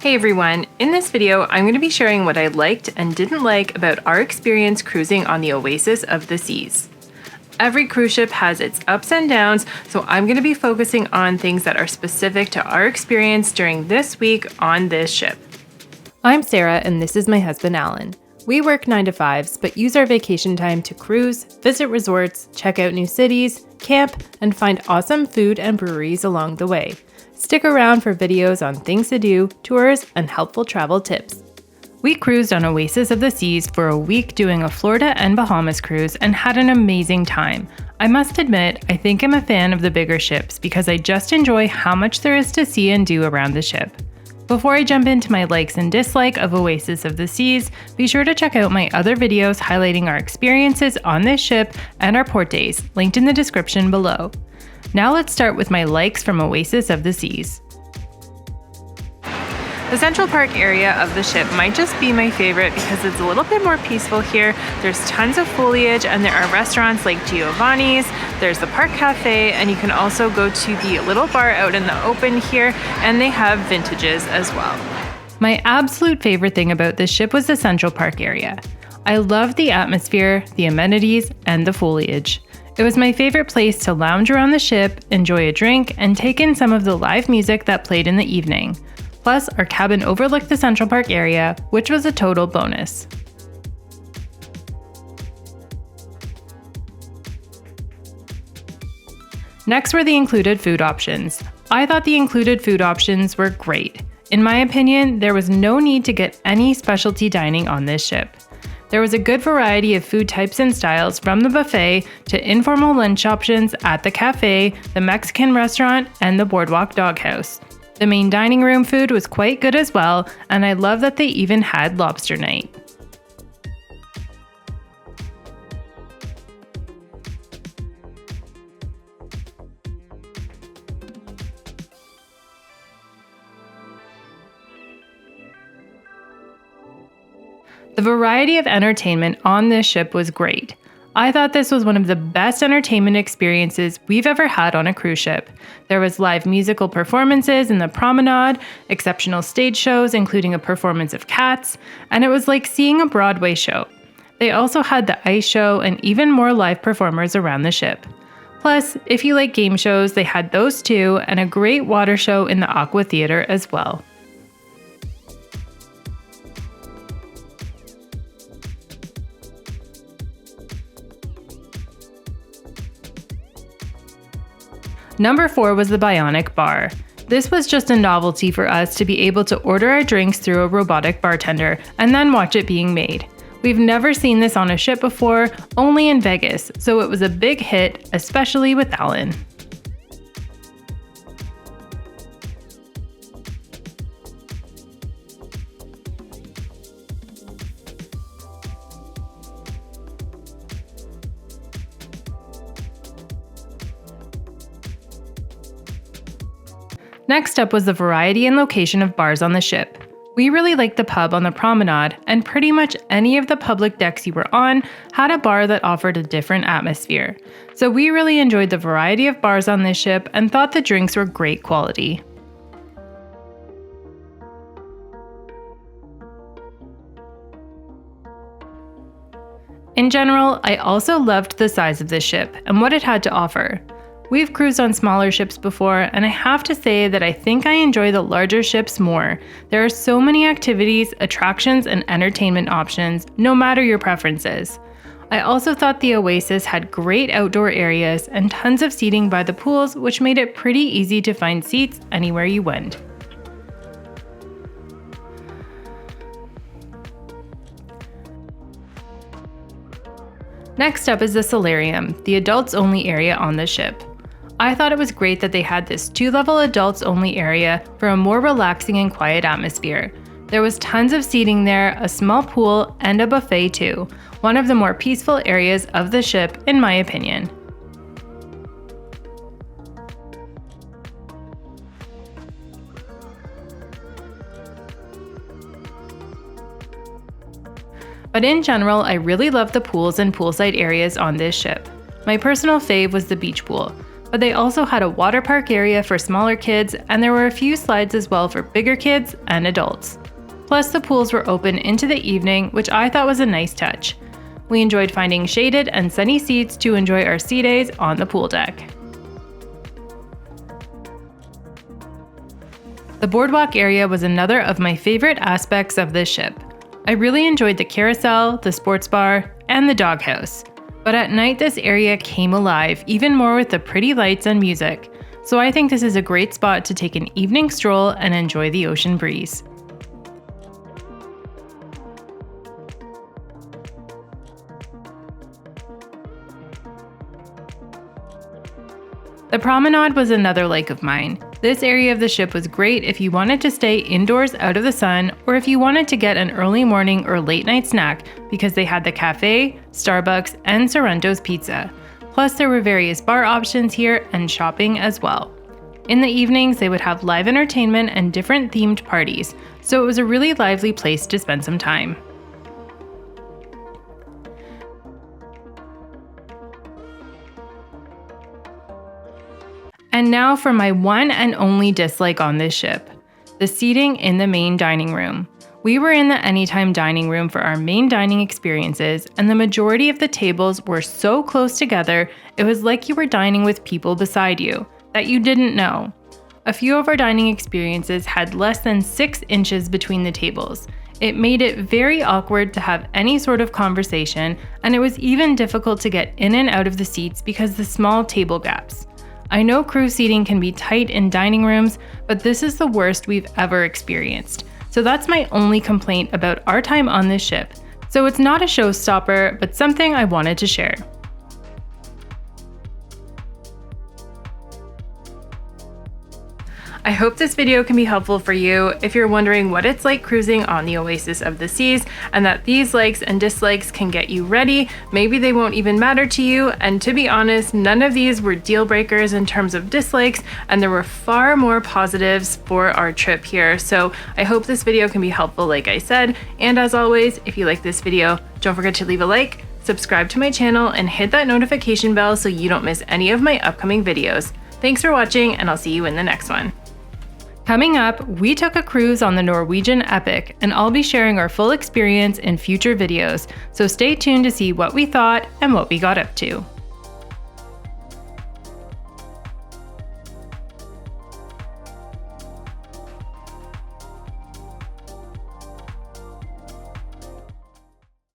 Hey everyone, in this video I'm going to be sharing what I liked and didn't like about our experience cruising on the Oasis of the Seas. Every cruise ship has its ups and downs, so I'm going to be focusing on things that are specific to our experience during this week on this ship. I'm Sarah and this is my husband Alan. We work 9-to-5s, but use our vacation time to cruise, visit resorts, check out new cities, camp, and find awesome food and breweries along the way. Stick around for videos on things to do, tours, and helpful travel tips. We cruised on Oasis of the Seas for a week doing a Florida and Bahamas cruise and had an amazing time. I must admit, I think I'm a fan of the bigger ships because I just enjoy how much there is to see and do around the ship. Before I jump into my likes and dislikes of Oasis of the Seas, be sure to check out my other videos highlighting our experiences on this ship and our port days, linked in the description below. Now let's start with my likes from Oasis of the Seas. The Central Park area of the ship might just be my favorite because it's a little bit more peaceful here. There's tons of foliage and there are restaurants like Giovanni's, there's the Park Cafe, and you can also go to the little bar out in the open here, and they have vintages as well. My absolute favorite thing about this ship was the Central Park area. I loved the atmosphere, the amenities, and the foliage. It was my favorite place to lounge around the ship, enjoy a drink, and take in some of the live music that played in the evening. Plus, our cabin overlooked the Central Park area, which was a total bonus. Next were the included food options. I thought the included food options were great. In my opinion, there was no need to get any specialty dining on this ship. There was a good variety of food types and styles, from the buffet to informal lunch options at the cafe, the Mexican restaurant, and the Boardwalk Doghouse. The main dining room food was quite good as well, and I love that they even had lobster night. The variety of entertainment on this ship was great. I thought this was one of the best entertainment experiences we've ever had on a cruise ship. There was live musical performances in the promenade, exceptional stage shows including a performance of Cats, and it was like seeing a Broadway show. They also had the ice show and even more live performers around the ship. Plus, if you like game shows, they had those too, and a great water show in the Aqua Theater as well. Number 4 was the Bionic Bar. This was just a novelty for us to be able to order our drinks through a robotic bartender and then watch it being made. We've never seen this on a ship before, only in Vegas, so it was a big hit, especially with Alan. Next up was the variety and location of bars on the ship. We really liked the pub on the promenade, and pretty much any of the public decks you were on had a bar that offered a different atmosphere. So we really enjoyed the variety of bars on this ship and thought the drinks were great quality. In general, I also loved the size of this ship and what it had to offer. We've cruised on smaller ships before, and I have to say that I think I enjoy the larger ships more. There are so many activities, attractions, and entertainment options, no matter your preferences. I also thought the Oasis had great outdoor areas and tons of seating by the pools, which made it pretty easy to find seats anywhere you went. Next up is the Solarium, the adults-only area on the ship. I thought it was great that they had this 2-level adults-only area for a more relaxing and quiet atmosphere. There was tons of seating there, a small pool, and a buffet too. One of the more peaceful areas of the ship, in my opinion. But in general, I really loved the pools and poolside areas on this ship. My personal fave was the beach pool. But they also had a water park area for smaller kids, and there were a few slides as well for bigger kids and adults. Plus, the pools were open into the evening, which I thought was a nice touch. We enjoyed finding shaded and sunny seats to enjoy our sea days on the pool deck. The boardwalk area was another of my favorite aspects of this ship. I really enjoyed the carousel, the sports bar, and the doghouse. But at night, this area came alive, even more with the pretty lights and music. So I think this is a great spot to take an evening stroll and enjoy the ocean breeze. The promenade was another like of mine. This area of the ship was great if you wanted to stay indoors out of the sun, or if you wanted to get an early morning or late night snack, because they had the cafe, Starbucks, and Sorrento's Pizza. Plus there were various bar options here and shopping as well. In the evenings, they would have live entertainment and different themed parties, so it was a really lively place to spend some time. And now for my one and only dislike on this ship, the seating in the main dining room. We were in the anytime dining room for our main dining experiences, and the majority of the tables were so close together, it was like you were dining with people beside you that you didn't know. A few of our dining experiences had less than 6 inches between the tables. It made it very awkward to have any sort of conversation, and it was even difficult to get in and out of the seats because of the small table gaps. I know crew seating can be tight in dining rooms, but this is the worst we've ever experienced. So that's my only complaint about our time on this ship. So it's not a showstopper, but something I wanted to share. I hope this video can be helpful for you if you're wondering what it's like cruising on the Oasis of the Seas, and that these likes and dislikes can get you ready. Maybe they won't even matter to you, and to be honest, none of these were deal breakers in terms of dislikes, and there were far more positives for our trip here. So I hope this video can be helpful, like I said, and as always, if you like this video, don't forget to leave a like, subscribe to my channel, and hit that notification bell so you don't miss any of my upcoming videos. Thanks for watching, and I'll see you in the next one. Coming up, we took a cruise on the Norwegian Epic, and I'll be sharing our full experience in future videos, so stay tuned to see what we thought and what we got up to.